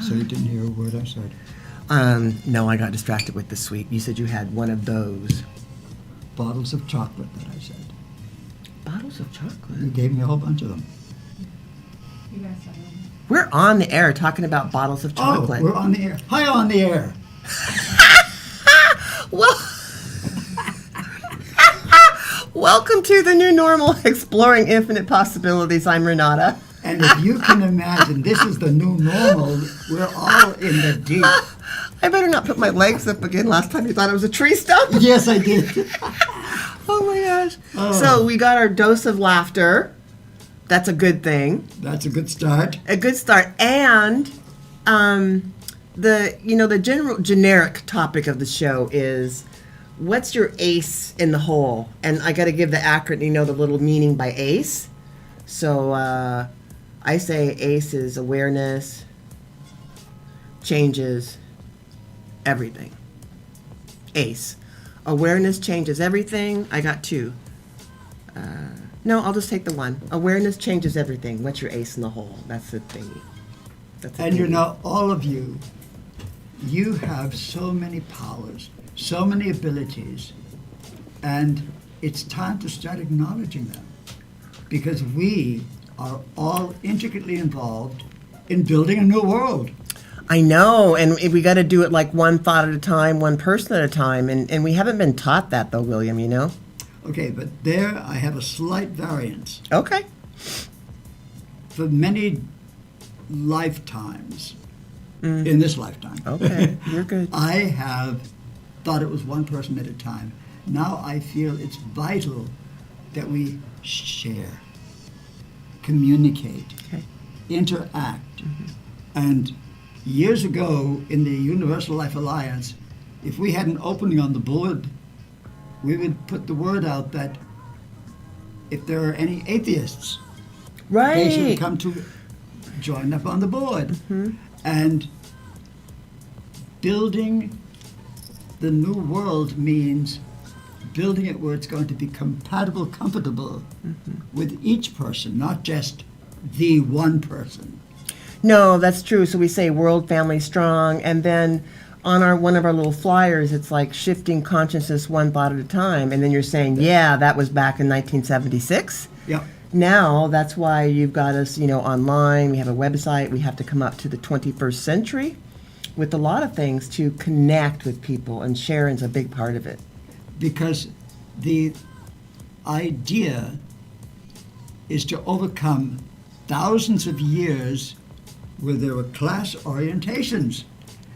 So you didn't hear a word I said? No, I got distracted with the sweet. You said you had one of those. Bottles of chocolate that I said. Bottles of chocolate? You gave me a whole bunch of them. We're on the air talking about bottles of chocolate. Oh, we're on the air. Hi, on the air. Well, welcome to the new normal, exploring infinite possibilities. I'm Renata. And if you can imagine, this is the new normal. We're all in the deep. I better not put my legs up again. Last time you thought it was a tree stump. Yes, I did. Oh my gosh. Oh. So we got our dose of laughter. That's a good thing. That's a good start. A good start. And the generic topic of the show is, what's your ace in the hole? And I got to give the acronym, the little meaning by ace. So I say ACE is awareness, changes everything. ACE. Awareness changes everything. I got two. No, I'll just take the one. Awareness changes everything. What's your ace in the hole? That's the thingy. And all of you have so many powers, so many abilities, and it's time to start acknowledging them, because we are all intricately involved in building a new world. I know, and we got to do it like one thought at a time, one person at a time, and we haven't been taught that, though, William, Okay, but there I have a slight variance. Okay. For many lifetimes, in this lifetime, okay, you're good. I have thought it was one person at a time. Now I feel it's vital that we share, communicate, interact. And years ago in the Universal Life Alliance, if we had an opening on the board, we would put the word out that if there are any atheists, they should come to join up on the board. And building the new world means building it where it's going to be compatible, comfortable with each person, not just the one person. No, that's true. So we say world family strong, and then on one of our little flyers, it's like shifting consciousness one thought at a time. And then you're saying, yeah, that was back in 1976. Yeah. Now, that's why you've got us, online. We have a website. We have to come up to the 21st century with a lot of things to connect with people, and sharing's a big part of it. Because the idea is to overcome thousands of years where there were class orientations.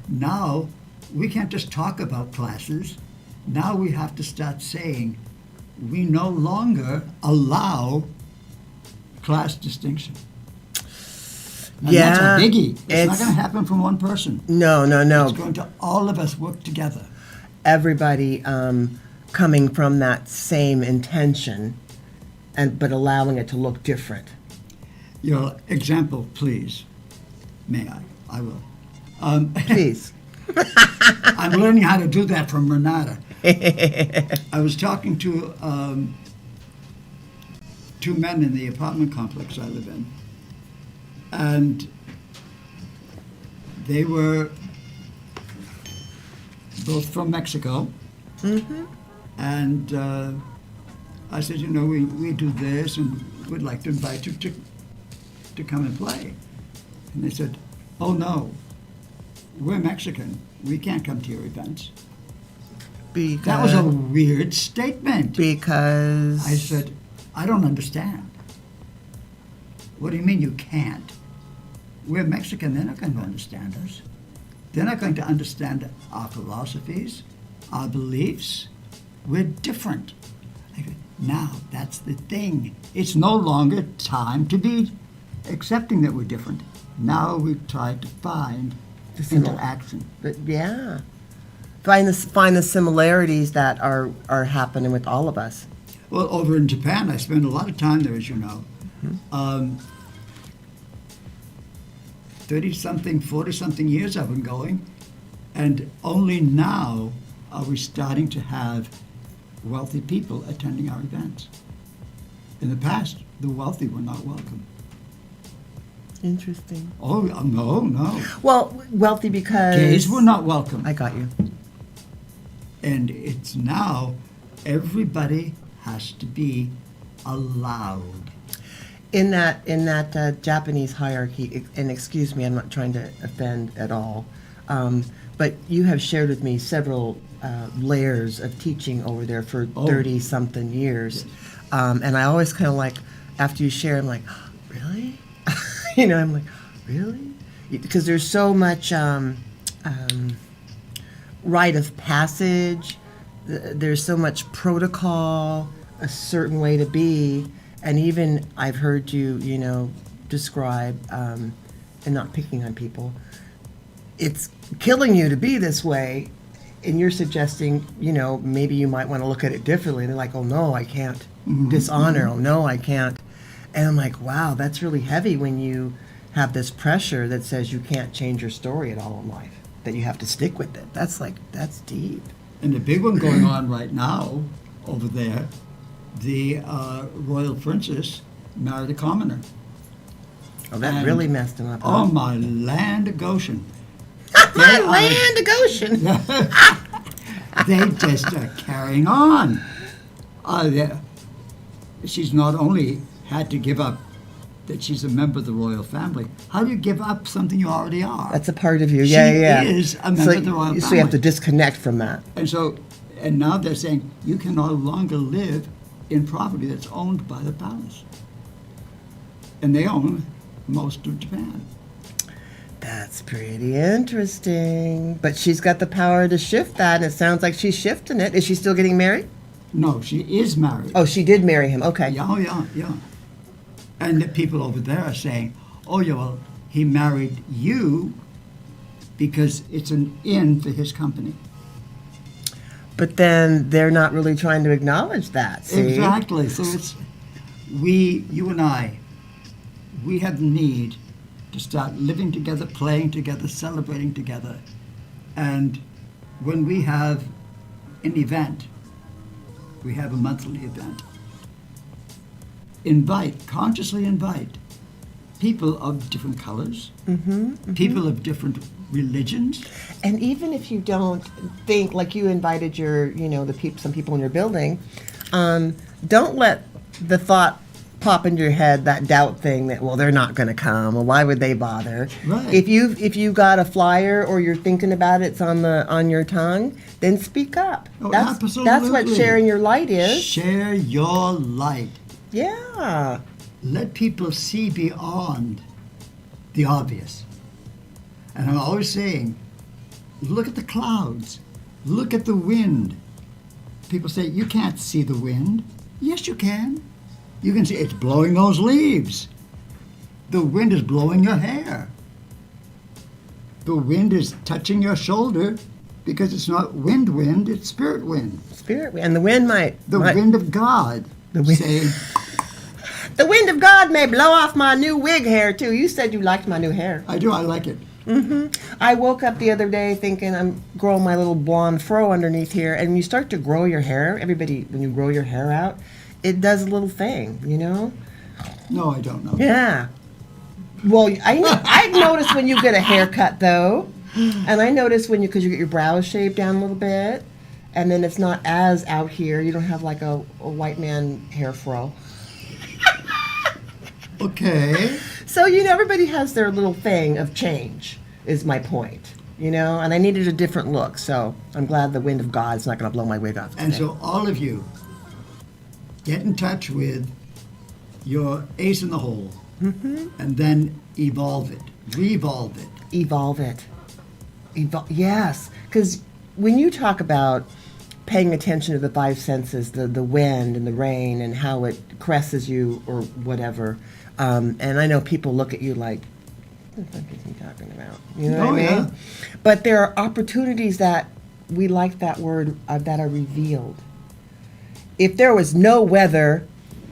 Now, we can't just talk about classes. Now we have to start saying we no longer allow class distinction. And that's a biggie. It's not going to happen from one person. No. It's going to all of us work together. Everybody coming from that same intention, but allowing it to look different. Your example, please. May I? I will. Please. I'm learning how to do that from Renata. I was talking to two men in the apartment complex I live in, and they were both from Mexico. And I said, we do this, and we'd like to invite you to come and play. And they said, oh no, we're Mexican. We can't come to your events. That was a weird statement. Because? I said, I don't understand. What do you mean you can't? We're Mexican. They're not going to understand us. They're not going to understand our philosophies, our beliefs. We're different. I go, now, that's the thing. It's no longer time to be accepting that we're different. Now we've tried to find interaction. But yeah. Find the similarities that are happening with all of us. Well, over in Japan, I spend a lot of time there, as you know. 30-something, 40-something years I've been going, and only now are we starting to have wealthy people attending our events. In the past, the wealthy were not welcome. Interesting. Oh, no. Well, wealthy because Gays were not welcome. I got you. And it's now everybody has to be allowed. In that Japanese hierarchy, and excuse me, I'm not trying to offend at all, but you have shared with me several layers of teaching over there for 30-something years. And I always kind of like, after you share, I'm like, really? I'm like, really? Because there's so much rite of passage, there's so much protocol, a certain way to be, and even I've heard you, describe, and not picking on people, it's killing you to be this way, and you're suggesting, maybe you might want to look at it differently. They're like, oh no, I can't dishonor, oh no, I can't. And I'm like, wow, that's really heavy when you have this pressure that says you can't change your story at all in life, that you have to stick with it. That's deep. And the big one going on right now over there, the royal princess married a commoner. Oh, that really messed him up. Huh? Oh, my land of Goshen. My land of Goshen. They just are carrying on. She's not only had to give up that she's a member of the royal family. How do you give up something you already are? That's a part of you. She is a member of the royal family. So you have to disconnect from that. And now they're saying you can no longer live in property that's owned by the palace. And they own most of Japan. That's pretty interesting. But she's got the power to shift that, and it sounds like she's shifting it. Is she still getting married? No, she is married. Oh, she did marry him. Okay. Yeah. And the people over there are saying, oh, yeah, well, he married you because it's an in for his company. But then they're not really trying to acknowledge that, see? Exactly. So it's, you and I, we have the need to start living together, playing together, celebrating together. And when we have an event, we have a monthly event, consciously invite people of different colors, people of different religions. And even if you don't think, like you invited your, some people in your building, don't let the thought pop into your head, that doubt thing that, well, they're not going to come, or why would they bother? Right. If you got a flyer or you're thinking about it, it's on your tongue, then speak up. Oh, absolutely. That's what sharing your light is. Share your light. Yeah. Let people see beyond the obvious. And I'm always saying, look at the clouds. Look at the wind. People say, you can't see the wind. Yes, you can. You can see it's blowing those leaves. The wind is blowing your hair. The wind is touching your shoulder because it's not wind, it's spirit wind. Spirit wind. And the wind wind of God. The wind. Saying, the wind of God may blow off my new wig hair, too. You said you liked my new hair. I do. I like it. I woke up the other day thinking I'm growing my little blonde fro underneath here, and when you start to grow your hair, when you grow your hair out, it does a little thing, No, I don't know. Yeah. Well, I notice when you get a haircut, though, and I notice because you get your brows shaved down a little bit, and then it's not as out here. You don't have like a white man hair fro. Okay. So, everybody has their little thing of change, is my point, and I needed a different look, so I'm glad the wind of God's not going to blow my wig off today. And so all of you, get in touch with your ace in the hole, and then evolve it, re-evolve it. Evolve it. Yes, because when you talk about paying attention to the five senses, the wind and the rain and how it caresses you or whatever, and I know people look at you like, what the fuck is he talking about? You know what I mean? Yeah. But there are opportunities that we like that word that are revealed. If there was no weather,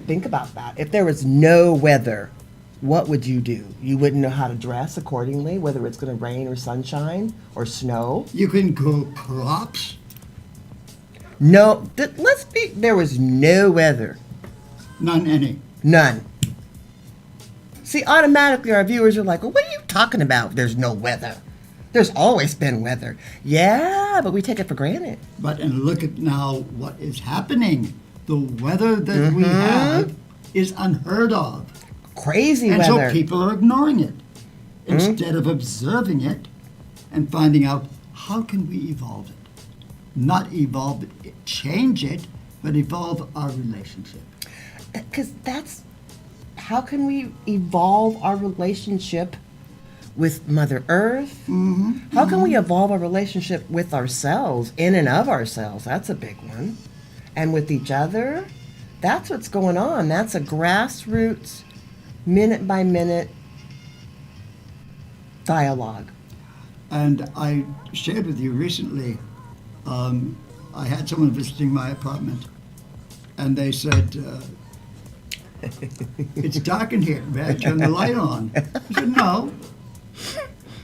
think about that. If there was no weather, what would you do? You wouldn't know how to dress accordingly, whether it's going to rain or sunshine or snow. You can grow crops. No, there was no weather. None any. None. See, automatically our viewers are like, well, what are you talking about? There's no weather. There's always been weather. Yeah, but we take it for granted. But and look at now what is happening. The weather that we have is unheard of. Crazy and weather. so people are ignoring it instead of observing it and finding out how can we evolve it. Not evolve it, change it, but evolve our relationship. Because that's, how can we evolve our relationship with Mother Earth? How can we evolve our relationship with ourselves, in and of ourselves? That's a big one. And with each other, that's what's going on. That's a grassroots, minute by minute dialogue. And I shared with you recently, I had someone visiting my apartment, and they said, it's dark in here, may I turn the light on? I said, no,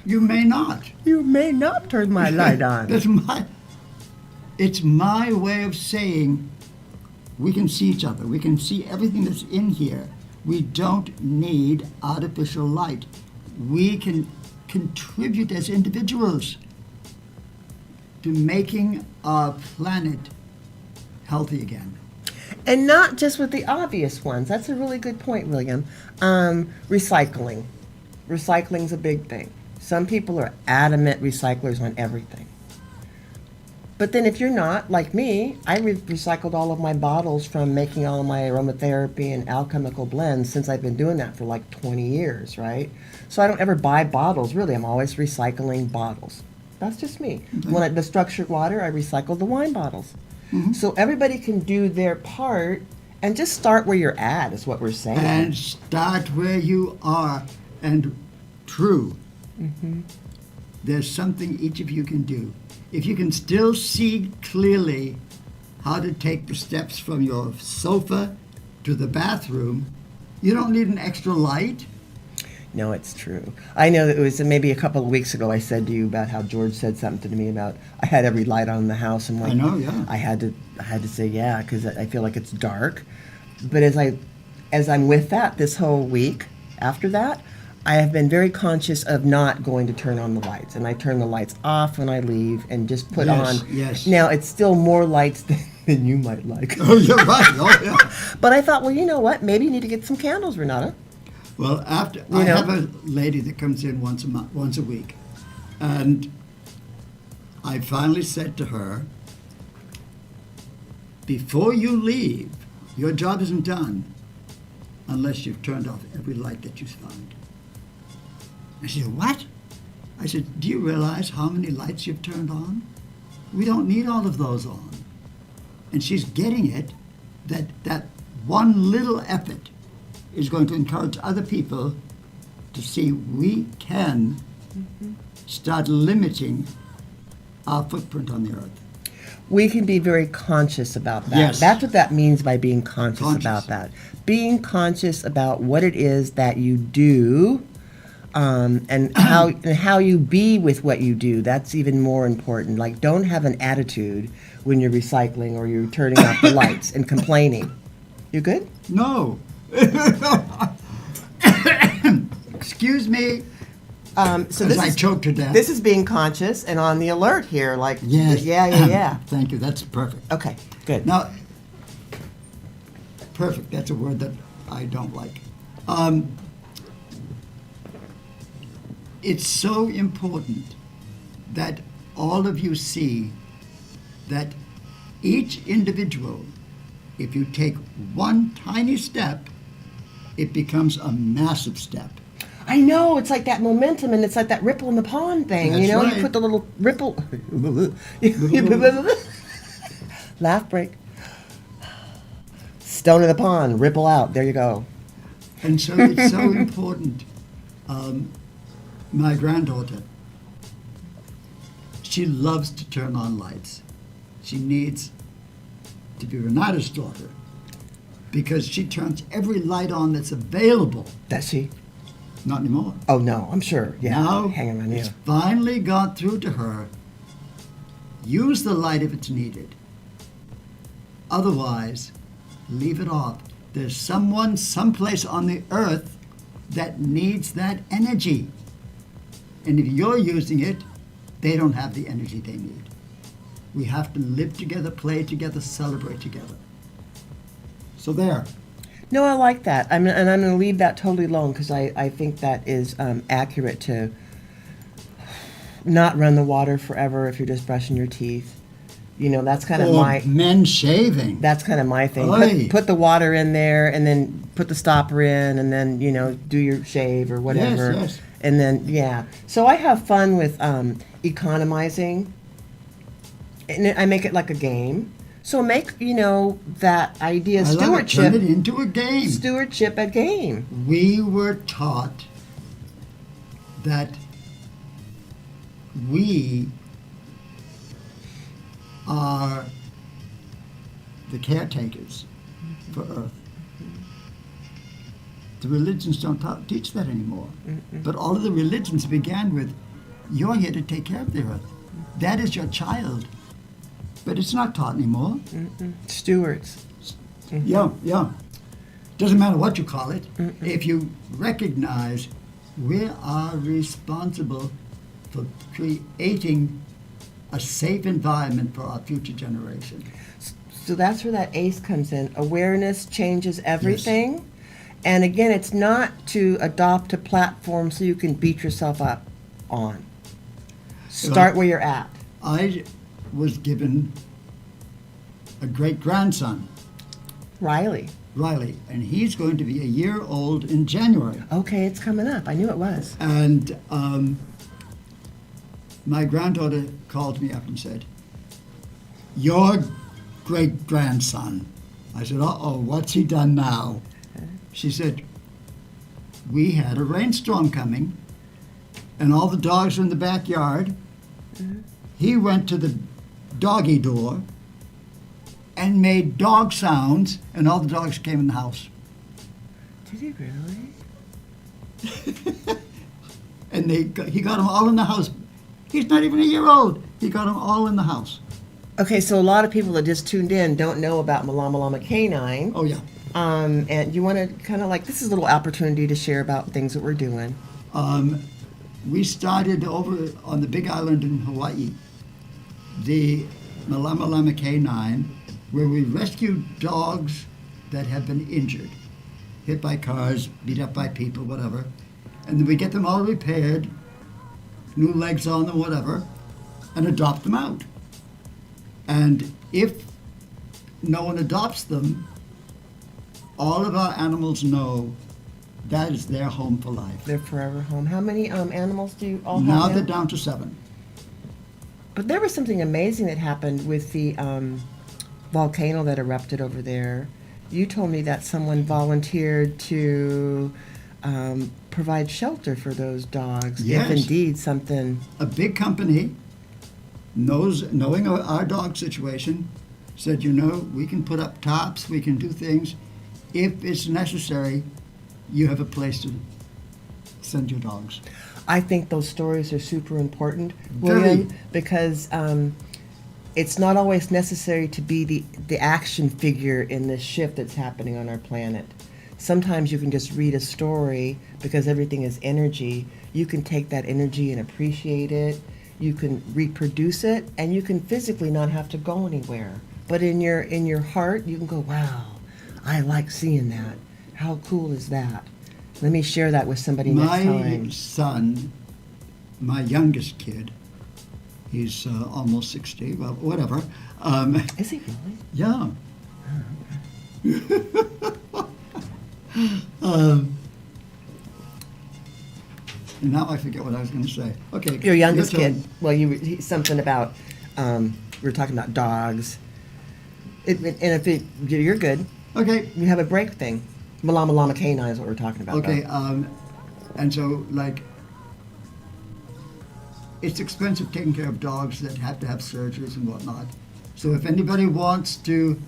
you may not. You may not turn my light on. It's my way of saying we can see each other. We can see everything that's in here. We don't need artificial light. We can contribute as individuals to making our planet healthy again. And not just with the obvious ones. That's a really good point, William. Recycling. Recycling's a big thing. Some people are adamant recyclers on everything. But then if you're not, like me, I recycled all of my bottles from making all of my aromatherapy and alchemical blends since I've been doing that for like 20 years, right? So I don't ever buy bottles, really. I'm always recycling bottles. That's just me. When the structured water, I recycle the wine bottles. So everybody can do their part and just start where you're at, is what we're saying. And start where you are. And true, there's something each of you can do. If you can still see clearly how to take the steps from your sofa to the bathroom, you don't need an extra light. No, it's true. I know that it was maybe a couple of weeks ago I said to you about how George said something to me about I had every light on in the house. And like, I know, yeah. I had to say yeah, because I feel like it's dark. But as I'm with that this whole week after that, I have been very conscious of not going to turn on the lights, and I turn the lights off when I leave and just put on. Yes. Now it's still more lights than you might like. Oh, you're right. Oh, yeah. But I thought, well, you know what? Maybe you need to get some candles, Renata. Well, I have a lady that comes in once a week, and I finally said to her, before you leave, your job isn't done unless you've turned off every light that you found. And she said, what? I said, do you realize how many lights you've turned on? We don't need all of those on. And she's getting it, that one little effort is going to encourage other people to see we can start limiting our footprint on the earth. We can be very conscious about that. Yes. That's what that means by being conscious about that. Being conscious about what it is that you do, and how you be with what you do. That's even more important. Like, don't have an attitude when you're recycling or you're turning off the lights and complaining. You good? No. Excuse me. So this I is, choked to death. This is being conscious and on the alert here. Like, Yes. yeah. Thank you. That's perfect. Okay, good. Now, perfect. That's a word that I don't like. It's so important that all of you see that each individual, if you take one tiny step, it becomes a massive step. I know, it's like that momentum, and it's like that ripple in the pond thing. That's you know, right. you put the little ripple. Laugh break. Stone in the pond, ripple out. There you go. And so it's so important. My granddaughter, she loves to turn on lights. She needs to be Renata's daughter because she turns every light on that's available. Does she? Not anymore. Oh, no, I'm sure. Yeah, Now hanging around you. it's finally got through to her. Use the light if it's needed. Otherwise, leave it off. There's someone, someplace on the earth that needs that energy. And if you're using it, they don't have the energy they need. We have to live together, play together, celebrate together. So there. No, I like that. And I'm going to leave that totally alone because I think that is accurate to not run the water forever if you're just brushing your teeth. You know, that's kind of my... men shaving. That's kind of my thing. Oy. Put the water in there and then put the stopper in and then, you know, do your shave or whatever. Yes. And then, yeah. So I have fun with economizing. And I make it like a game. So make, you know, that idea I love it. stewardship. Turn it into a game. Stewardship a game. We were taught that we are the caretakers for Earth. The religions don't teach that anymore. But all of the religions began with, you're here to take care of the Earth. That is your child. But it's not taught anymore. Stewards. Yeah. Doesn't matter what you call it. If you recognize we are responsible for creating a safe environment for our future generation. So that's where that ACE comes in. Awareness changes everything. Yes. And again, it's not to adopt a platform so you can beat yourself up on. Start where you're at. I was given a great-grandson. Riley, and he's going to be a year old in January. Okay, it's coming up. I knew it was. And my granddaughter called me up and said, your great-grandson. I said, uh-oh, what's he done now? She said, we had a rainstorm coming, and all the dogs were in the backyard. He went to the doggy door and made dog sounds, and all the dogs came in the house. Did he really? And he got them all in the house. He's not even a year old. He got them all in the house. Okay, so a lot of people that just tuned in don't know about Malama Lama Canine. Oh, yeah. And you want to kind of like, this is a little opportunity to share about things that we're doing. We started over on the Big Island in Hawaii, the Malama Lama Canine, where we rescue dogs that have been injured, hit by cars, beat up by people, whatever. And then we get them all repaired, new legs on them, whatever, and adopt them out. And if no one adopts them, all of our animals know that is their home for life. Their forever home. How many animals do you all Now have? they're down to 7. But there was something amazing that happened with the volcano that erupted over there. You told me that someone volunteered to provide shelter for those dogs. Yes. If indeed something... A big company, knowing our dog situation, said, you know, we can put up tops, we can do things. If it's necessary, you have a place to send your dogs. I think those stories are super important, Very. William, because it's not always necessary to be the action figure in this shift that's happening on our planet. Sometimes you can just read a story because everything is energy. You can take that energy and appreciate it. You can reproduce it, and you can physically not have to go anywhere. But in your heart, you can go, wow, I like seeing that. How cool is that? Let me share that with somebody next time. My son, my youngest kid, he's almost 60, well, whatever. Is he really? Yeah. And now I forget what I was going to say. Okay. Your youngest your turn. kid. Well, something about, we were talking about dogs. You're good. Okay. You have a break thing. Malama Lama Canine is what we're talking about. Okay. though. And so, like, it's expensive taking care of dogs that have to have surgeries and whatnot. So if anybody wants to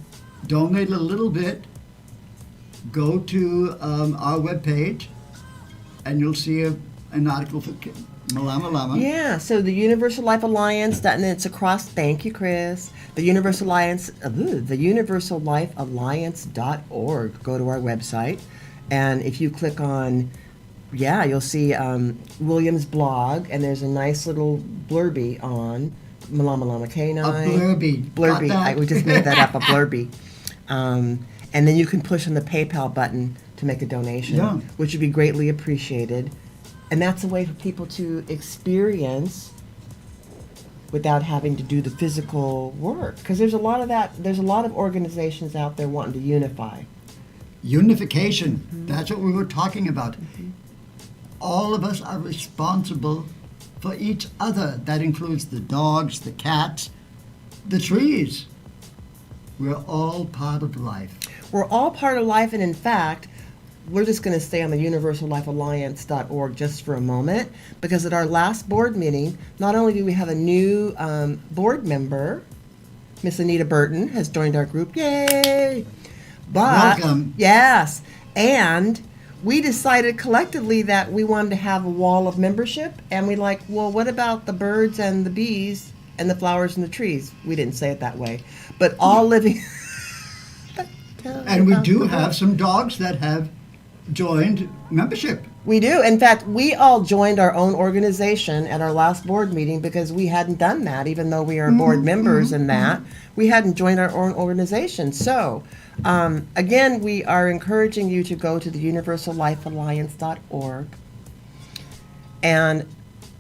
donate a little bit, go to our webpage, and you'll see an article for Malama Lama. Yeah, so the Universal Life Alliance, and it's across, thank you, Chris, the Universal Alliance, the universallifealliance.org. Go to our website, and if you click on yeah, you'll see William's blog, and there's a nice little blurby on Malama Lama Canine. A blurby. Blurby. Got that? We just made that up, a blurby. And then you can push on the PayPal button to make a donation, Yeah. which would be greatly appreciated. And that's a way for people to experience without having to do the physical work. Because there's a lot of that. There's a lot of organizations out there wanting to unify. Unification. That's what we were talking about. All of us are responsible for each other. That includes the dogs, the cats, the trees. We're all part of life. We're all part of life, and in fact, we're just going to stay on the universallifealliance.org just for a moment, because at our last board meeting, not only do we have a new board member, Miss Anita Burton has joined our group, yay! But, Welcome. yes, and we decided collectively that we wanted to have a wall of membership, and we like, well, what about the birds and the bees and the flowers and the trees? We didn't say it that way, but all living. And we do have some dogs that have joined membership. We do. In fact, we all joined our own organization at our last board meeting because we hadn't done that, even though we are board members in that. We hadn't joined our own organization. So, again, we are encouraging you to go to the universallifealliance.org and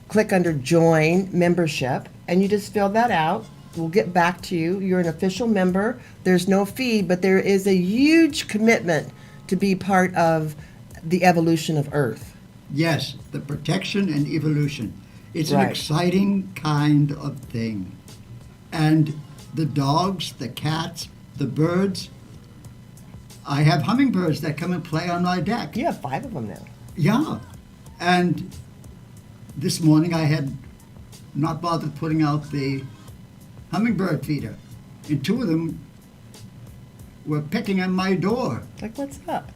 click under Join Membership, and you just fill that out. We'll get back to you. You're an official member. There's no fee, but there is a huge commitment to be part of the evolution of Earth. Yes, the protection and evolution. It's Right. an exciting kind of thing. And the dogs, the cats, the birds. I have hummingbirds that come and play on my deck. You have 5 of them now. Yeah. And this morning I had not bothered putting out the hummingbird feeder. And 2 of them were picking on my door. Like, what's up?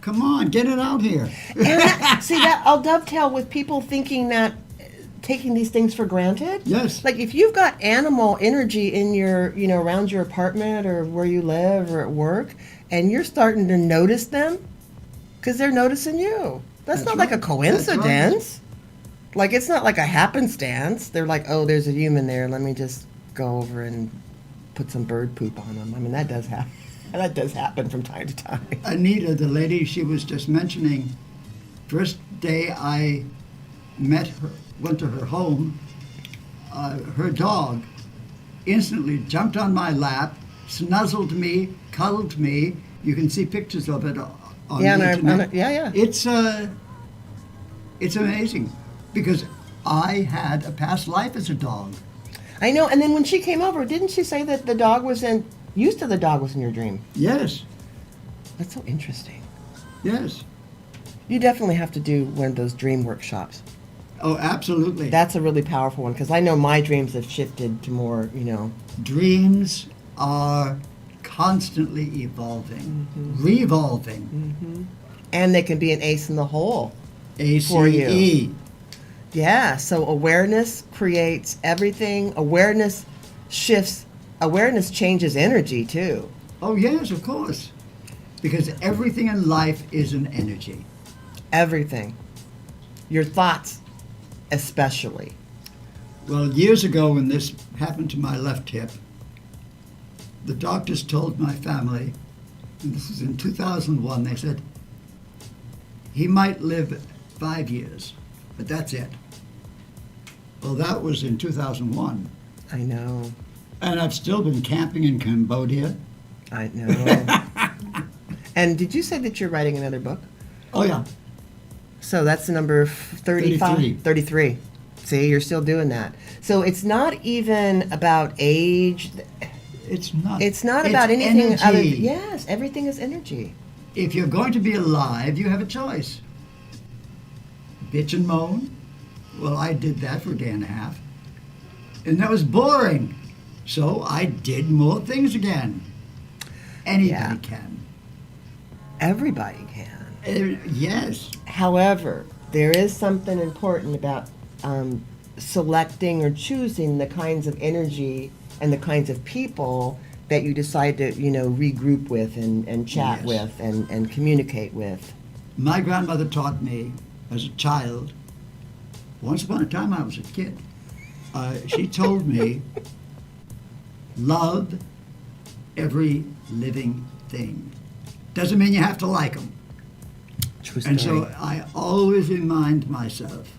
Come on, get it out here. And see, that I'll dovetail with people thinking that taking these things for granted. Yes. Like, if you've got animal energy in your, around your apartment or where you live or at work, and you're starting to notice them, because they're noticing you. That's not like a right. coincidence. Like, it's not like a happenstance. They're like, oh, there's a human there. Let me just go over and put some bird poop on them. I mean, that does happen. That does happen from time to time. Anita, the lady she was just mentioning, first day I met her, went to her home, her dog instantly jumped on my lap, snuzzled me, cuddled me. You can see pictures of it on Yeah, the and internet. yeah. It's amazing because I had a past life as a dog. I know. And then when she came over, didn't she say that the dog was in your dream? Yes, That's so interesting. yes. You definitely have to do one of those dream workshops. Oh, absolutely. That's a really powerful one, because I know my dreams have shifted to more, Dreams are constantly evolving, revolving. and they can be an ace in the hole. ACE. For you. Yeah, so awareness creates everything. Awareness shifts. Awareness changes energy, too. Oh, yes, of course. Because everything in life is an energy. Everything. Your thoughts, especially. Well, years ago when this happened to my left hip, the doctors told my family, and this was in 2001, they said, he might live 5 years, but that's it. Well, that was in 2001. I know. And I've still been camping in Cambodia. I know. And did you say that you're writing another book? Oh, yeah. So that's number 35? 33. 33. See, you're still doing that. So it's not even about age. It's not. It's not It's about anything energy. other than, yes, everything is energy. If you're going to be alive, you have a choice. Bitch and moan. Well, I did that for a day and a half. And that was boring. So I did more things again. Anybody Yeah. can. Everybody can. Yes. However, there is something important about selecting or choosing the kinds of energy and the kinds of people that you decide to, regroup with and chat Yes. with and communicate with. My grandmother taught me as a child, once upon a time I was a kid, she told me, love every living thing. Doesn't mean you have to like them. True And story. so I always remind myself,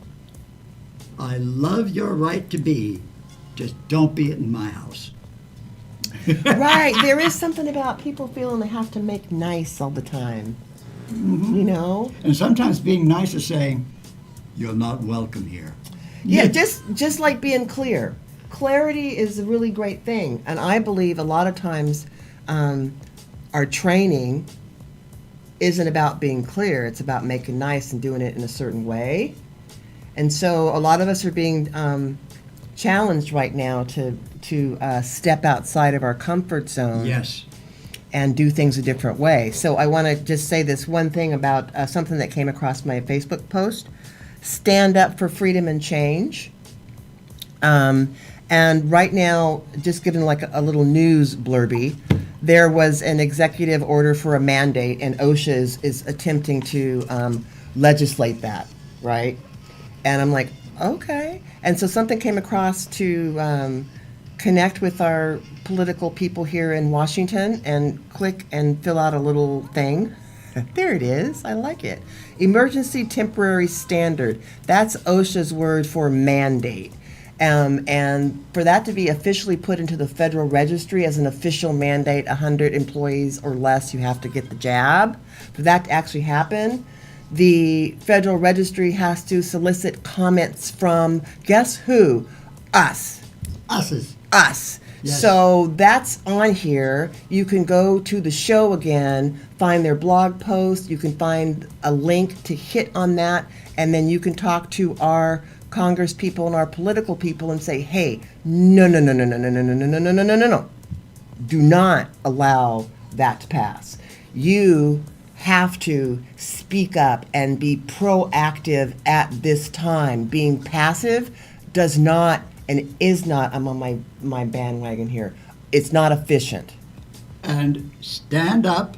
I love your right to be, just don't be it in my house. Right. There is something about people feeling they have to make nice all the time. You know? And sometimes being nice is saying, you're not welcome here. Yeah, just like being clear. Clarity is a really great thing. And I believe a lot of times our training isn't about being clear. It's about making nice and doing it in a certain way. And so a lot of us are being challenged right now to step outside of our comfort zone. Yes. And do things a different way. So I want to just say this one thing about something that came across my Facebook post. Stand up for freedom and change. And right now, just giving like a little news blurby, there was an executive order for a mandate, and OSHA is attempting to legislate that, right? And I'm like, okay. And so something came across to connect with our political people here in Washington and click and fill out a little thing. There it is. I like it. Emergency temporary standard. That's OSHA's word for mandate. And for that to be officially put into the Federal Registry as an official mandate, 100 employees or less, you have to get the jab. For that to actually happen, the Federal Registry has to solicit comments from, guess who? Us. Us. Yes. So that's on here. You can go to the show again, find their blog post. You can find a link to hit on that, and then you can talk to our Congress people and our political people and say, hey, no. Do not allow that to pass. You have to speak up and be proactive at this time. Being passive does not and is not, I'm on my bandwagon here, it's not efficient. And stand up,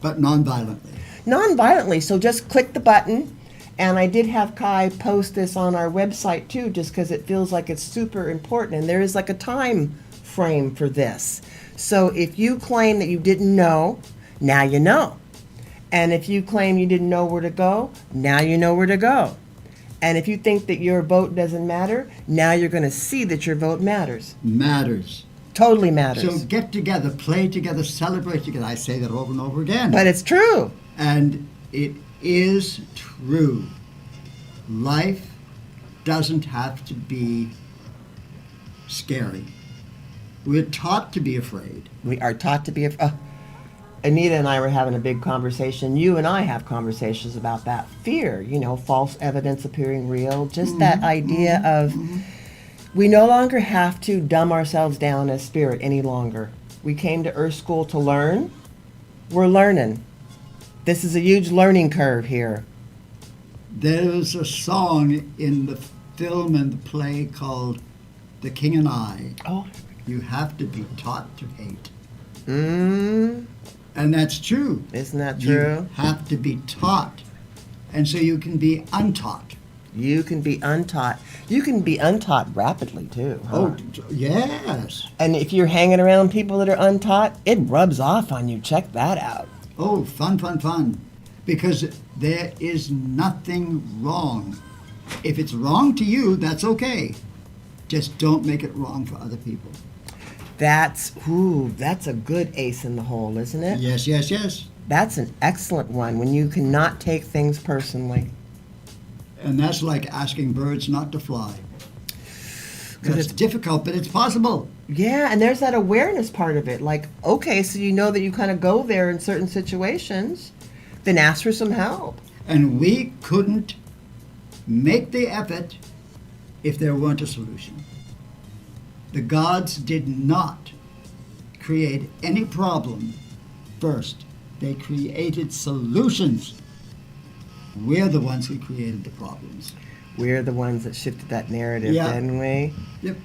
but non-violently. Non-violently, so just click the button. And I did have Kai post this on our website too, just because it feels like it's super important. And there is like a time frame for this. So if you claim that you didn't know, now you know. And if you claim you didn't know where to go, now you know where to go. And if you think that your vote doesn't matter, now you're going to see that your vote matters. Matters. Totally matters. So get together, play together, celebrate together. I say that over and over again. But it's true. And it is true. Life doesn't have to be scary. We're taught to be afraid. We are taught to be Anita and I were having a big conversation. You and I have conversations about that fear, false evidence appearing real. Just that idea of we no longer have to dumb ourselves down as spirit any longer. We came to Earth School to learn. We're learning. This is a huge learning curve here. There's a song in the film and the play called The King and I. Oh. You have to be taught to hate. Mm. And that's true. Isn't that You true? have to be taught. And so you can be untaught. You can be untaught. You can be untaught rapidly too. Huh? Oh, yes. And if you're hanging around people that are untaught, it rubs off on you. Check that out. Oh, fun. Because there is nothing wrong. If it's wrong to you, that's okay. Just don't make it wrong for other people. That's a good ace in the hole, isn't it? Yes. That's an excellent one, when you cannot take things personally. And that's like asking birds not to fly. 'Cause It's difficult, but it's possible. Yeah, and there's that awareness part of it. Like, okay, so you know that you kind of go there in certain situations, then ask for some help. And we couldn't make the effort if there weren't a solution. The gods did not create any problem first. They created solutions. We're the ones who created the problems. We're the ones that shifted that narrative, Yeah. didn't we? Yep.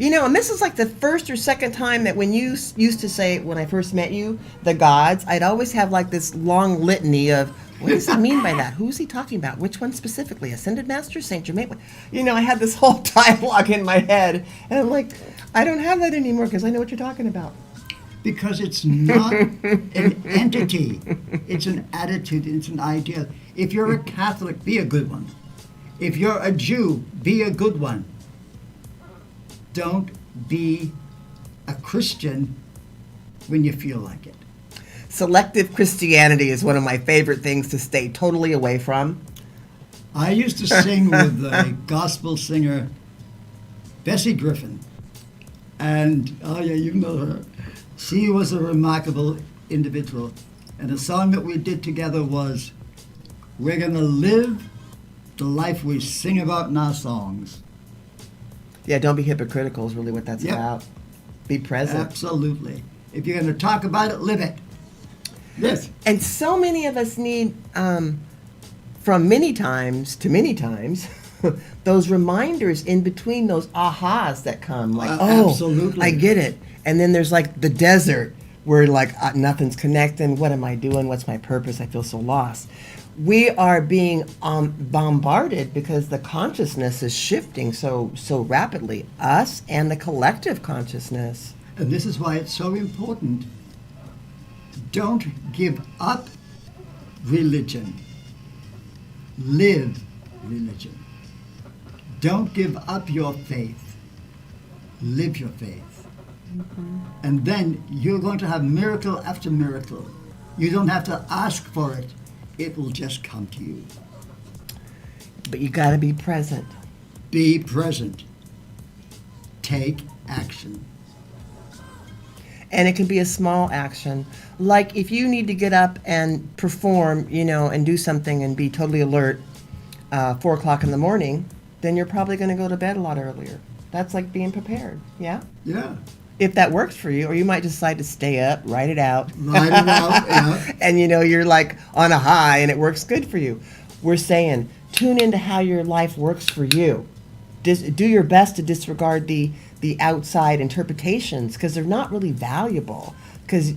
And this is like the first or second time that when you used to say, when I first met you, the gods, I'd always have like this long litany of What does he mean by that? Who is he talking about? Which one specifically? Ascended Master, Saint Germain? You know, I had this whole dialogue in my head, and I'm like, I don't have that anymore because I know what you're talking about. Because it's not an entity. It's an attitude. It's an ideal. If you're a Catholic, be a good one. If you're a Jew, be a good one. Don't be a Christian when you feel like it. Selective Christianity is one of my favorite things to stay totally away from. I used to sing with the gospel singer Bessie Griffin. And, oh yeah, you know her. She was a remarkable individual. And the song that we did together was, "We're going to live the life we sing about in our songs." Yeah, don't be hypocritical is really what that's Yep. about. Be present. Absolutely. If you're going to talk about it, live it. Yes. And so many of us need, from many times to many times, those reminders in between those ahas that come. Like, Absolutely. I get it. And then there's like the desert where like nothing's connecting. What am I doing? What's my purpose? I feel so lost. We are being bombarded because the consciousness is shifting so rapidly. Us and the collective consciousness. And this is why it's so important. Don't give up religion. Live religion. Don't give up your faith. Live your faith. Mm-hmm. And then you're going to have miracle after miracle. You don't have to ask for it. It will just come to you. But you got to be present. Be present. Take action. And it can be a small action. Like if you need to get up and perform, you know, and do something and be totally alert 4 o'clock in the morning, then you're probably going to go to bed a lot earlier. That's like being prepared, yeah? Yeah. If that works for you, or you might decide to stay up, write it out. Write it out, yeah. And you know, you're like on a high and it works good for you. We're saying, tune into how your life works for you. Do your best to disregard the outside interpretations because they're not really valuable. Because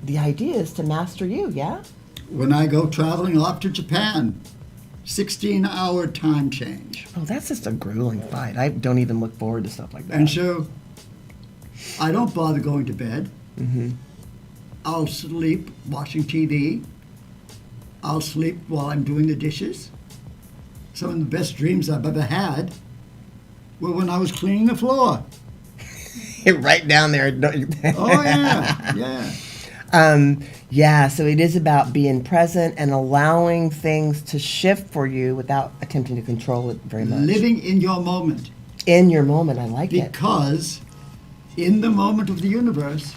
the idea is to master you, yeah? When I go traveling off to Japan, 16-hour time change. Oh, that's just a grueling fight. I don't even look forward to stuff like that. And so I don't bother going to bed. Mm-hmm. I'll sleep watching TV. I'll sleep while I'm doing the dishes. Some of the best dreams I've ever had were when I was cleaning the floor. Right down there. Oh, yeah, yeah. Yeah, so it is about being present and allowing things to shift for you without attempting to control it very much. Living in your moment. In your moment, I like it. Because in the moment of the universe,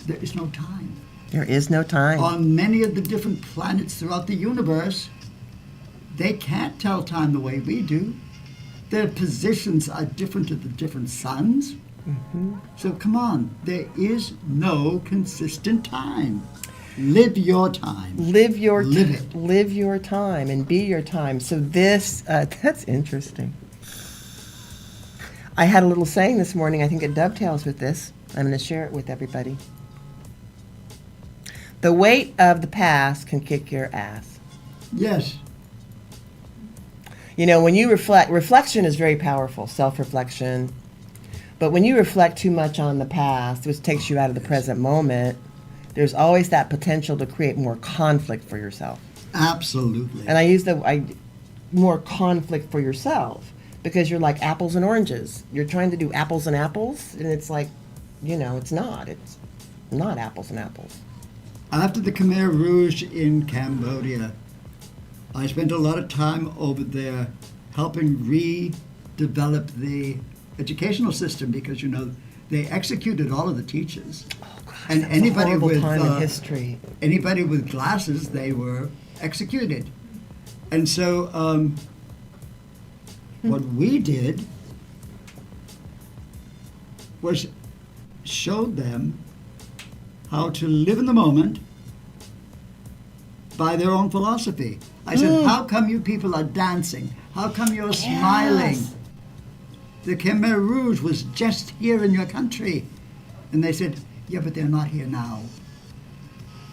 there is no time. There is no time. On many of the different planets throughout the universe, they can't tell time the way we do. Their positions are different to the different suns. Mm-hmm. So come on, there is no consistent time. Live your time. Live it. Live your time and be your time. So this, that's interesting. I had a little saying this morning. I think it dovetails with this. I'm going to share it with everybody. The weight of the past can kick your ass. Yes. You know, when you reflection is very powerful, self-reflection. But when you reflect too much on the past, which takes you out of the present moment, there's always that potential to create more conflict for yourself. Absolutely. And I use more conflict for yourself because you're like apples and oranges. You're trying to do apples and apples, and it's like, you know, it's not. It's not apples and apples. After the Khmer Rouge in Cambodia, I spent a lot of time over there helping redevelop the educational system because, you know, they executed all of the teachers. Oh, gosh, And that's anybody a horrible with time in history. Anybody with glasses, they were executed. And so what we did was showed them how to live in the moment by their own philosophy. I said, how come you people are dancing? How come you're smiling? The Khmer Rouge was just here in your country. And they said, yeah, but they're not here now.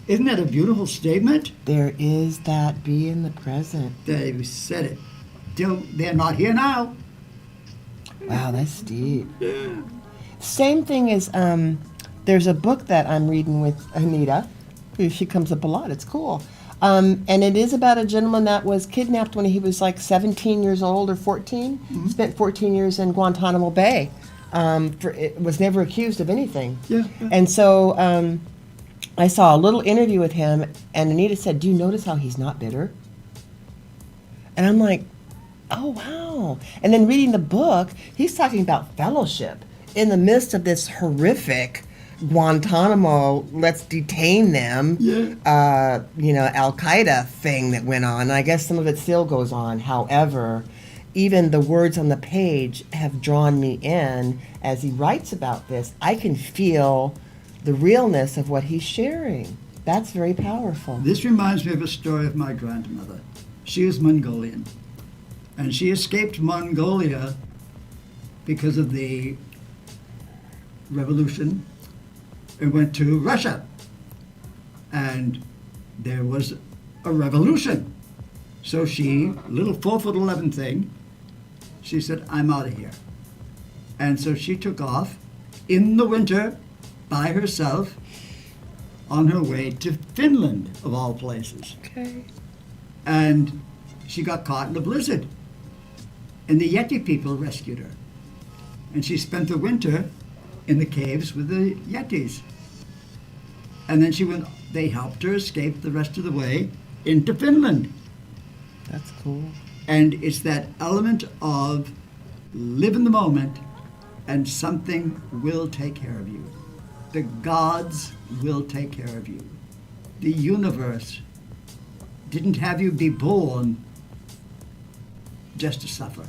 Isn't that a beautiful statement? There is that, be in the present. They said it. They're not here now. Wow, that's deep. Same thing as, there's a book that I'm reading with Anita. She comes up a lot. It's cool. And it is about a gentleman that was kidnapped when he was like 17 years old or 14. Spent 14 years in Guantanamo Bay. Was never accused of anything. Yeah. And so I saw a little interview with him, and Anita said, "Do you notice how he's not bitter?" And I'm like, oh, wow. And then reading the book, he's talking about fellowship in the midst of this horrific Guantanamo, let's detain them, Al-Qaeda thing that went on. I guess some of it still goes on. However, even the words on the page have drawn me in as he writes about this. I can feel the realness of what he's sharing. That's very powerful. This reminds me of a story of my grandmother. She is Mongolian. And she escaped Mongolia because of the revolution and went to Russia. And there was a revolution. So she, little 4'11" thing, she said, "I'm out of here." And so she took off in the winter by herself on her way to Finland, of all places. Okay. And she got caught in a blizzard. And the Yeti people rescued her. And she spent the winter in the caves with the Yetis. And then they helped her escape the rest of the way into Finland. That's cool. And it's that element of live in the moment and something will take care of you. The gods will take care of you. The universe didn't have you be born just to suffer.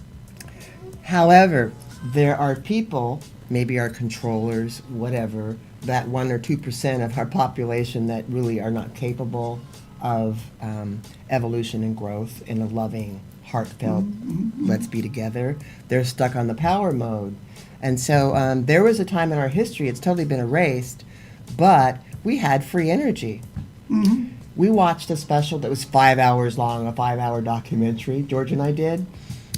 However, there are people, maybe our controllers, whatever, that 1 or 2% of our population that really are not capable of evolution and growth in a loving, heartfelt, let's be together. They're stuck on the power mode. And so there was a time in our history, it's totally been erased, but we had free energy. We watched a special that was 5 hours long, a 5-hour documentary, George and I did.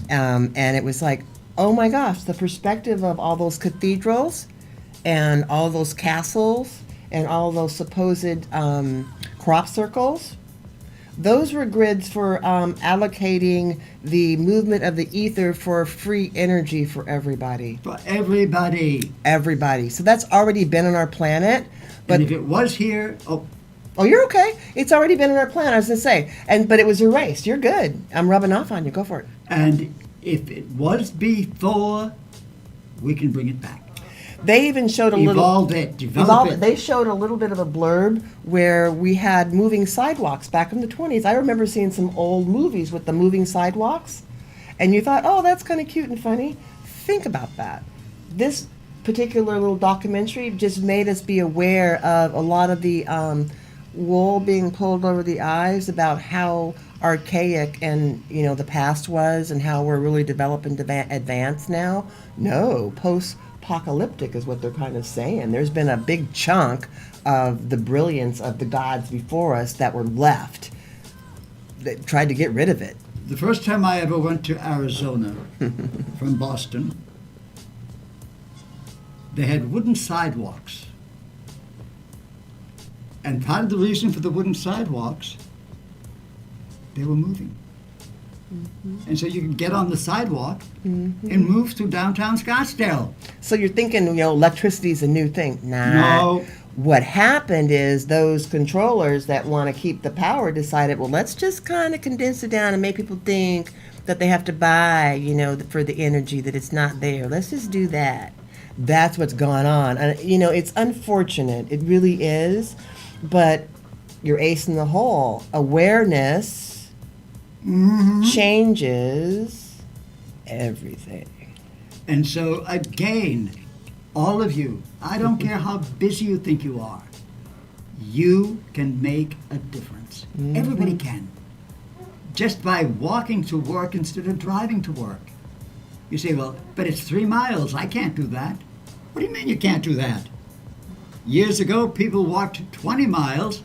And it was like, oh my gosh, the perspective of all those cathedrals and all those castles and all those supposed crop circles. Those were grids for allocating the movement of the ether for free energy for everybody. For everybody. Everybody. So that's already been on our planet. But and if it was here, oh, you're okay. It's already been on our planet, I was going to say. But it was erased. You're good. I'm rubbing off on you. Go for it. And if it was before, we can bring it back. They even showed a little... Develop it. They showed a little bit of a blurb where we had moving sidewalks back in the 20s. I remember seeing some old movies with the moving sidewalks. And you thought, oh, that's kind of cute and funny. Think about that. This particular little documentary just made us be aware of a lot of the wool being pulled over the eyes about how archaic and the past was and how we're really developing advanced now. No, post-apocalyptic is what they're kind of saying. There's been a big chunk of the brilliance of the gods before us that were left. They tried to get rid of it. The first time I ever went to Arizona from Boston, they had wooden sidewalks. And part of the reason for the wooden sidewalks, they were moving. And so you could get on the sidewalk and move through downtown Scottsdale. So you're thinking, electricity is a new thing. Nah. No. What happened is those controllers that want to keep the power decided, well, let's just kind of condense it down and make people think that they have to buy, for the energy, that it's not there. Let's just do that. That's what's gone on. And, it's unfortunate. It really is. But you're ace in the hole. Awareness changes everything. And so, again, all of you, I don't care how busy you think you are, you can make a difference. Everybody can. Just by walking to work instead of driving to work. You say, well, but it's 3 miles. I can't do that. What do you mean you can't do that? Years ago, people walked 20 miles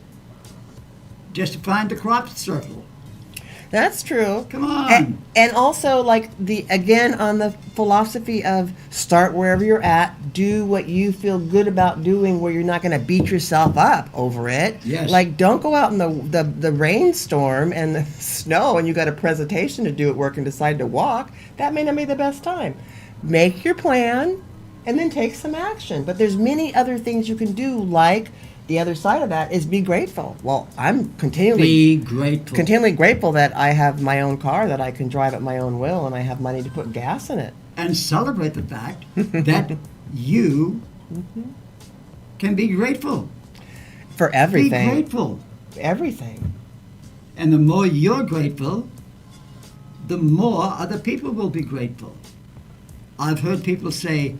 just to find the crop circle. That's true. Come on. And also, like, again, on the philosophy of start wherever you're at, do what you feel good about doing where you're not going to beat yourself up over it. Yes. Like, don't go out in the rainstorm and the snow and you got a presentation to do at work and decide to walk. That may not be the best time. Make your plan and then take some action. But there's many other things you can do, like the other side of that is be grateful. Well, I'm continually grateful that I have my own car that I can drive at my own will and I have money to put gas in it. And celebrate the fact that you can be grateful. For everything. Be grateful. Everything. And the more you're grateful, the more other people will be grateful. I've heard people say,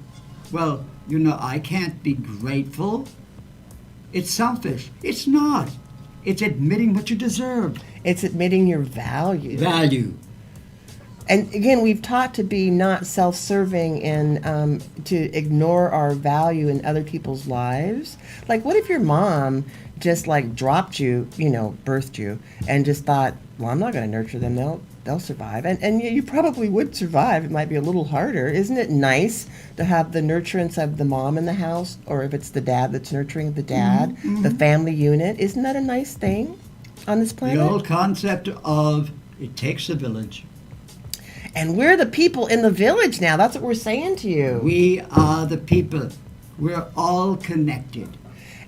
well, I can't be grateful. It's selfish. It's not. It's admitting what you deserve. It's admitting your value. Value. And again, we've taught to be not self-serving and to ignore our value in other people's lives. Like, what if your mom just like dropped you, birthed you, and just thought, well, I'm not going to nurture them. They'll survive. And you probably would survive. It might be a little harder. Isn't it nice to have the nurturance of the mom in the house, or if it's the dad that's nurturing the dad, the family unit? Isn't that a nice thing on this planet? The old concept of it takes a village. And we're the people in the village now. That's what we're saying to you. We are the people. We're all connected.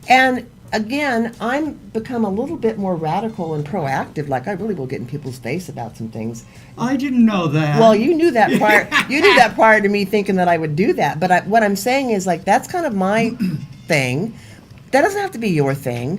And again, I'm become a little bit more radical and proactive. Like, I really will get in people's face about some things. I didn't know that. Well, you knew that prior. You knew that prior to me thinking that I would do that. But what I'm saying is, like, that's kind of my thing. That doesn't have to be your thing.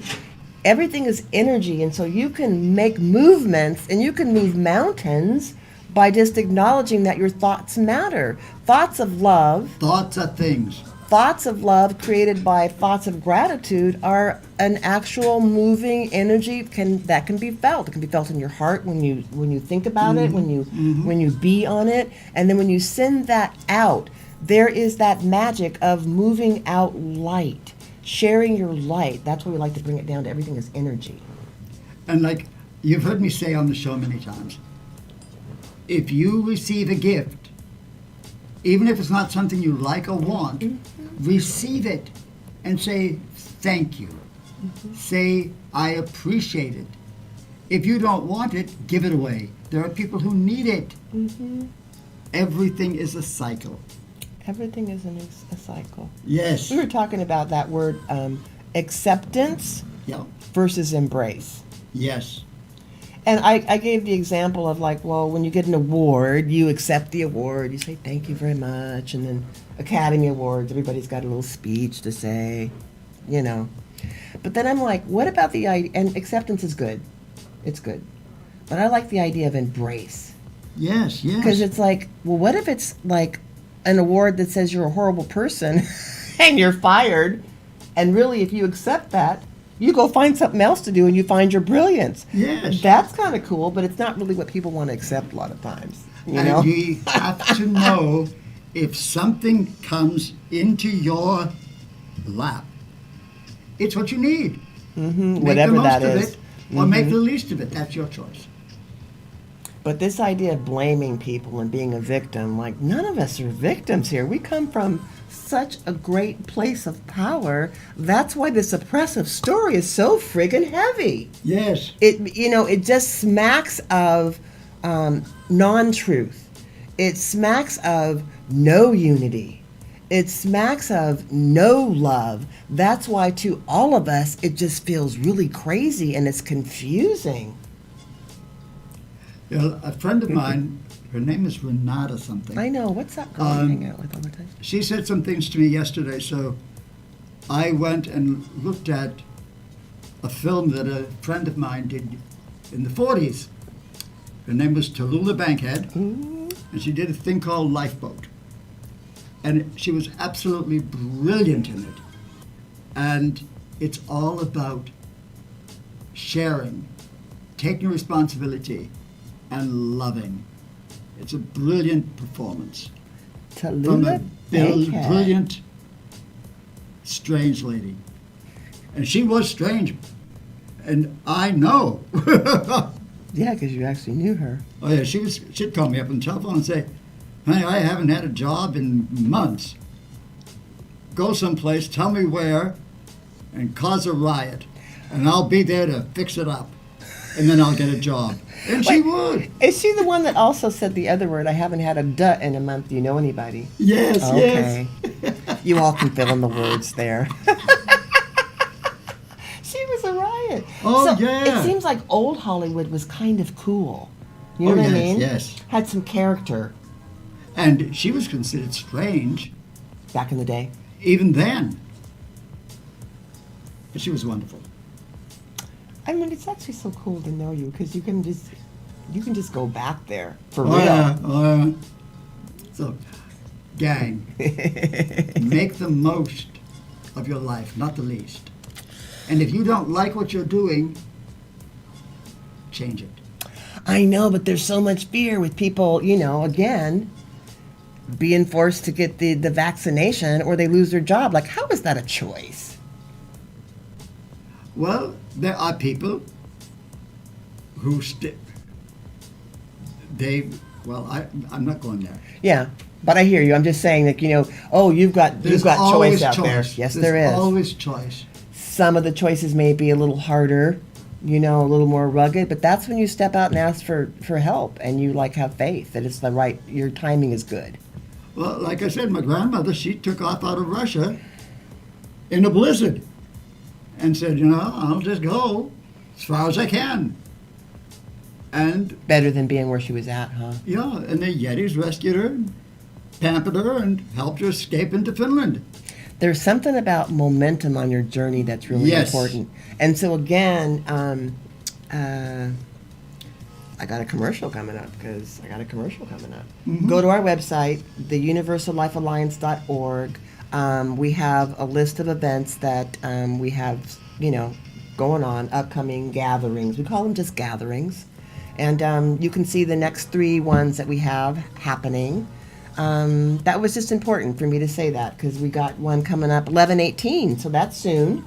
Everything is energy, and so you can make movements and you can move mountains by just acknowledging that your thoughts matter. Thoughts of love. Thoughts are things. Thoughts of love created by thoughts of gratitude are an actual moving energy that can be felt. It can be felt in your heart when you think about it, when you be on it, and then when you send that out, there is that magic of moving out light, sharing your light. That's why we like to bring it down to everything is energy. And like you've heard me say on the show many times, if you receive a gift, even if it's not something you like or want, receive it and say thank you. Say I appreciate it. If you don't want it, give it away. There are people who need it. Everything is a cycle. Everything is a cycle. Yes. We were talking about that word acceptance versus embrace. Yes. And I gave the example of, like, well, when you get an award, you accept the award, you say thank you very much, and then Academy Awards, everybody's got a little speech to say, But then I'm like, what about the idea, and acceptance is good, it's good, but I like the idea of embrace. Yes. Because it's like, well, what if it's like an award that says you're a horrible person and you're fired, and really if you accept that, you go find something else to do and you find your brilliance. Yes. That's kind of cool, but it's not really what people want to accept a lot of times. And you have to know if something comes into your lap, it's what you need. Whatever that is. Make the most of it or make the least of it. That's your choice. But this idea of blaming people and being a victim, like, none of us are victims here. We come from such a great place of power. That's why this oppressive story is so friggin' heavy. Yes. It just smacks of non-truth. It smacks of no unity. It smacks of no love. That's why to all of us, it just feels really crazy and it's confusing. A friend of mine, her name is Renata something. I know. What's that girl you hang out with all the time? She said some things to me yesterday, so I went and looked at a film that a friend of mine did in the 40s. Her name was Tallulah Bankhead, and she did a thing called Lifeboat. And she was absolutely brilliant in it. And it's all about sharing, taking responsibility, and loving. It's a brilliant performance. From a brilliant, strange lady. And she was strange. And I know. Yeah, because you actually knew her. Oh yeah, she'd call me up on the telephone and say, "Honey, I haven't had a job in months. Go someplace, tell me where, and cause a riot, and I'll be there to fix it up, and then I'll get a job." And she would. Is she the one that also said the other word? I haven't had a duh in a month. Do you know anybody? Yes, Okay. yes. You all can fill in the words there. She was a riot. Oh, So yeah. It seems like old Hollywood was kind of cool. You know Oh, what I yes, mean? yes. Had some character And she was considered strange back in the day. even then. But she was wonderful. I mean, it's actually so cool to know you because you can just go back there for Oh, real. yeah. So, gang, make the most of your life, not the least. And if you don't like what you're doing, change it. I know, but there's so much fear with people, again, being forced to get the vaccination or they lose their job. Like, how is that a choice? Well, there are people who I'm not going there. Yeah, but I hear you. I'm just saying that, you've got There's choice always out choice. there. Yes, There's there is. always choice. Some of the choices may be a little harder, a little more rugged, but that's when you step out and ask for help and you have faith that it's your timing is good. Well, like I said, my grandmother, she took off out of Russia in a blizzard and said, I'll just go as far as I can. And, Better than being where she was at, huh? yeah, and the Yetis rescued her, pampered her, and helped her escape into Finland. There's something about momentum on your journey that's really Yes. important. And so again, I got a commercial coming up. Mm-hmm. Go to our website, theuniversallifealliance.org. We have a list of events that we have, going on, upcoming gatherings. We call them just gatherings. And you can see the next 3 ones that we have happening. That was just important for me to say that because we got one coming up 11/18, so that's soon.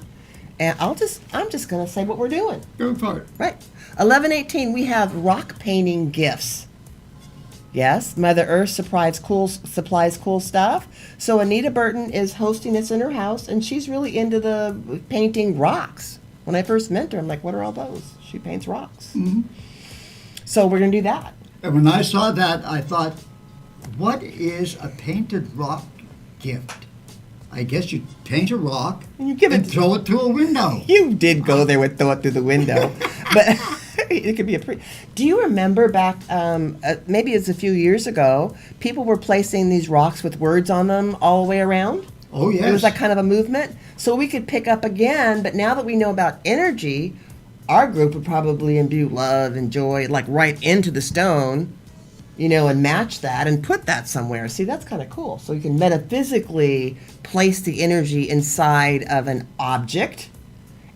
And I'm just going to say what we're doing. Go for it. Right. 11/18, we have rock painting gifts. Yes, Mother Earth supplies cool stuff. So Anita Burton is hosting this in her house, and she's really into the painting rocks. When I first met her, I'm like, what are all those? She paints rocks. Mm-hmm. So we're going to do that. And when I saw that, I thought, what is a painted rock gift? I guess you paint a rock And you give it- throw it through a window. You did go there with throw it through the window, but it could be Do you remember back? Maybe it's a few years ago. People were placing these rocks with words on them all the way around. Oh, yes. It was like kind of a movement, so we could pick up again. But now that we know about energy, our group would probably imbue love and joy, right into the stone, and match that and put that somewhere. See, that's kind of cool. So you can metaphysically place the energy inside of an object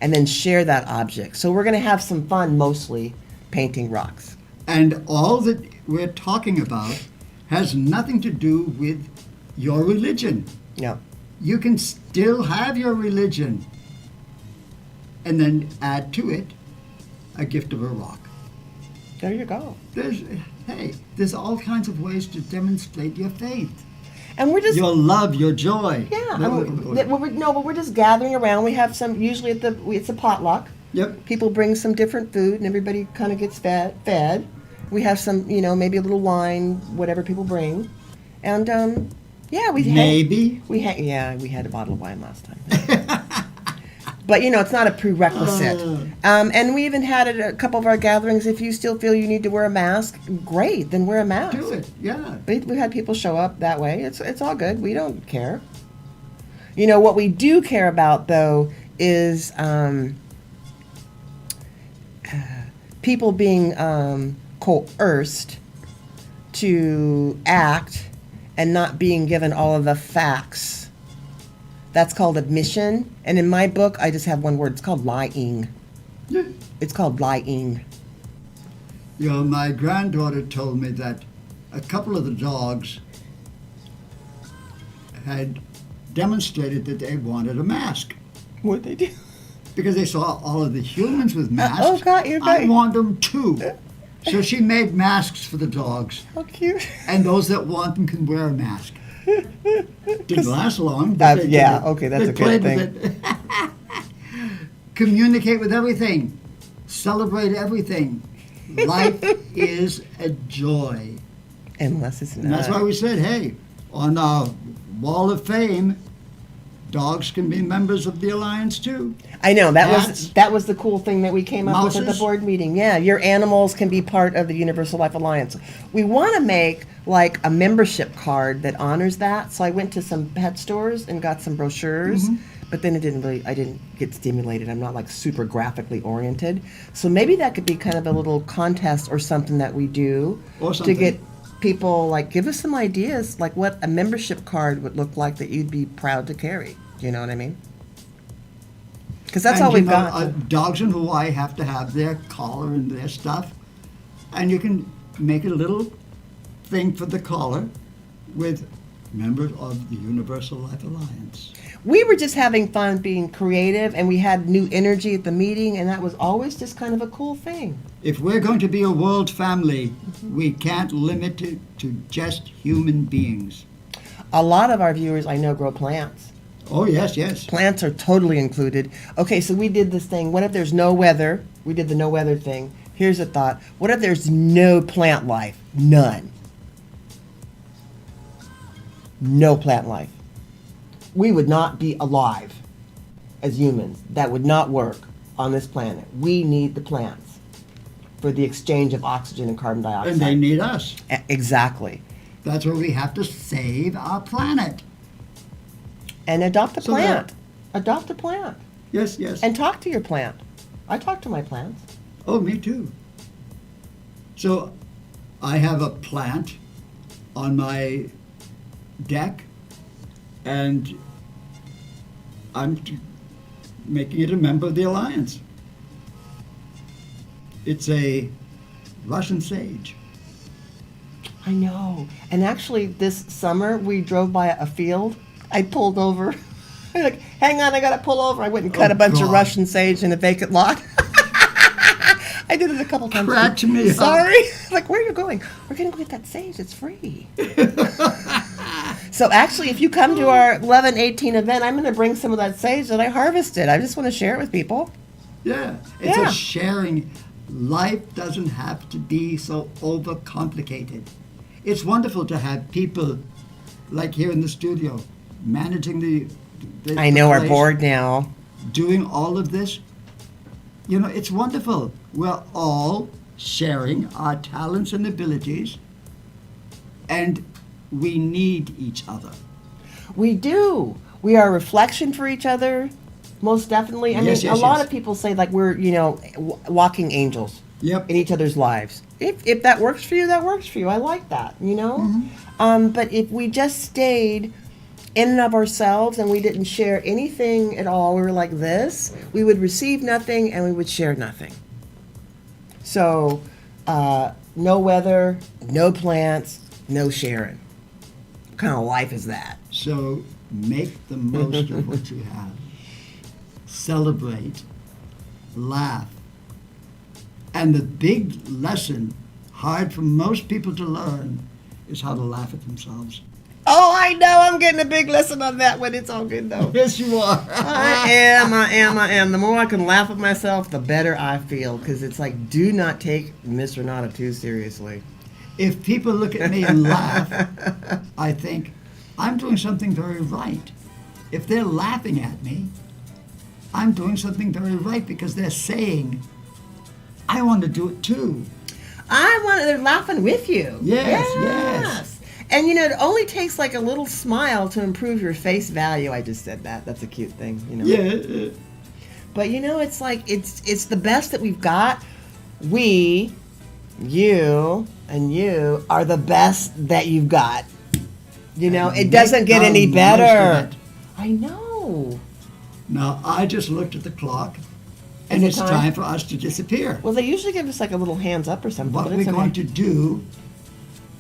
and then share that object. So we're going to have some fun, mostly painting rocks. And all that we're talking about has nothing to do with your religion. No. You can still have your religion and then add to it a gift of a rock. There you go. There's all kinds of ways to demonstrate your faith, And we're just your love, your joy. yeah. No, But we're just gathering around. We have some. Usually it's a potluck. Yep. People bring some different food, and everybody kind of gets fed. We have some, maybe a little wine, whatever people bring, and yeah, we had a bottle of wine last time. But it's not a prerequisite. And we even had at a couple of our gatherings. If you still feel you need to wear a mask, great, then wear a mask. do it. Yeah. We had people show up that way. It's all good. We don't care. What we do care about though is people being coerced to act and not being given all of the facts. That's called admission. And in my book, I just have one word. It's called lying. Yeah. It's called lying. My granddaughter told me that a couple of the dogs had demonstrated that they wanted a mask. What'd they do? because they saw all of the humans with masks. Oh, God, you're I right. want them too. So she made masks for the dogs, How cute. and those that want them can wear a mask. Didn't last long. But they Yeah, did it. okay, that's They a good played thing. with it. Communicate with everything. Celebrate everything. Life is a joy. Unless it's And that's why not. we said, hey, on our Wall of Fame, dogs can be members of the Alliance too. I know, Cats. that was the cool thing that we came up with at the Mouses. board meeting. Yeah, your animals can be part of the Universal Life Alliance. We want to make like a membership card that honors that. So I went to some pet stores and got some brochures, but then I didn't get stimulated. I'm not like super graphically oriented. So maybe that could be kind of a little contest or something that we do Or to something. get people, like, give us some ideas, like what a membership card would look like that you'd be proud to carry. You know what I mean? Because that's And all you we've know, got. Dogs in Hawaii have to have their collar and their stuff. And you can make a little thing for the collar with members of the Universal Life Alliance. We were just having fun being creative, and we had new energy at the meeting, and that was always just kind of a cool thing. If we're going to be a world family, we can't limit it to just human beings. A lot of our viewers I know grow plants. Oh, yes, yes. Plants are totally included. Okay, so we did this thing. What if there's no weather? We did the no weather thing. Here's a thought. What if there's no plant life? None. No plant life. We would not be alive as humans. That would not work on this planet. We need the plants for the exchange of oxygen and carbon dioxide. And they need us. Exactly. That's where we have to save our planet. And adopt a So plant. Adopt a plant. Yes, yes. And talk to your plant. I talk to my plants. Oh, me too. So I have a plant on my deck, and making it a member of the Alliance. It's a Russian sage. I know. And actually, this summer, we drove by a field. I pulled over. I'm like, hang on, I got to pull over. I went and cut Oh, a bunch of God. Russian sage in a vacant lot. I did it a couple times. Cracked me up. Sorry. Like, where are you going? We're going to go get that sage. It's free. So actually, if you come to our 11/18 event, I'm going to bring some of that sage that I harvested. I just want to share it with people. Yeah, it's Yeah. a sharing. Life doesn't have to be so overcomplicated. It's wonderful to have people like here in the studio managing the I know our place, board now. doing all of this. You know, it's wonderful. We're all sharing our talents and abilities, and we need each other. We do. We are a reflection for each other, most definitely. I Yes, mean, yes, a lot yes. of people say like we're, walking angels Yep. in each other's lives. If that works for you, that works for you. I like that, But if we just stayed in and of ourselves and we didn't share anything at all, we were like this, we would receive nothing and we would share nothing. So, no weather, no plants, no sharing. What kind of life is that? So make the most of what you have. Celebrate, laugh. And the big lesson, hard for most people to learn, is how to laugh at themselves. Oh, I know. I'm getting a big lesson on that one. It's all good, though. Yes, you are. I am. The more I can laugh at myself, the better I feel. Because it's like, do not take Miss Renata too seriously. If people look at me and laugh, I think, I'm doing something very right. If they're laughing at me, I'm doing something very right because they're saying, I want to do it too. They're laughing with you. Yes. And it only takes like a little smile to improve your face value. I just said that. That's a cute thing, Yeah. But it's like, it's the best that we've got. We, you, and you are the best that you've got. It doesn't get any Make the most better. of it. I know. Now, I just looked at the clock, and Is it it's time? time for us to disappear. Well, they usually give us like a little hands up or something. What but we're it's going okay. to do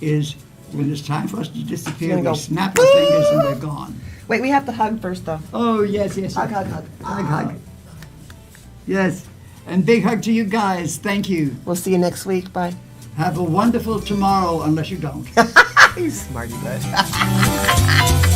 is, when it's time for us to disappear, Gonna we go, snap our fingers and they're gone. Wait, we have to hug first, though. Oh, yes. Hug. Hug. Yes. And big hug to you guys. Thank you. We'll see you next week. Bye. Have a wonderful tomorrow, unless you don't. You smarty butt.